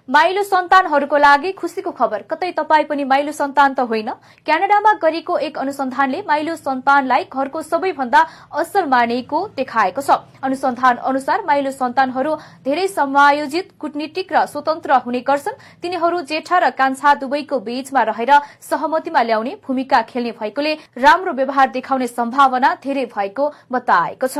माइलो सन्तानहरूको लागि खुशीको खबर। कतै तपाई पनि माइलो सन्तान त होइन? क्यानाडामा गरिएको एक अनुसन्धानले माइलो सन्तानलाई घरको सबैभन्दा असल मानेको देखाएको छ। अनुसन्धान अनुसार माइलो सन्तानहरू धेरै समायोजित, कूटनीतिक र स्वतन्त्र हुने गर्छन्। तिनीहरू जेठा र कान्छा दुवैको बीचमा रहेर सहमतिमा ल्याउने भूमिका खेल्ने भएकोले राम्रो व्यवहार देखाउने सम्भावना धेरै भएको बताएको छ।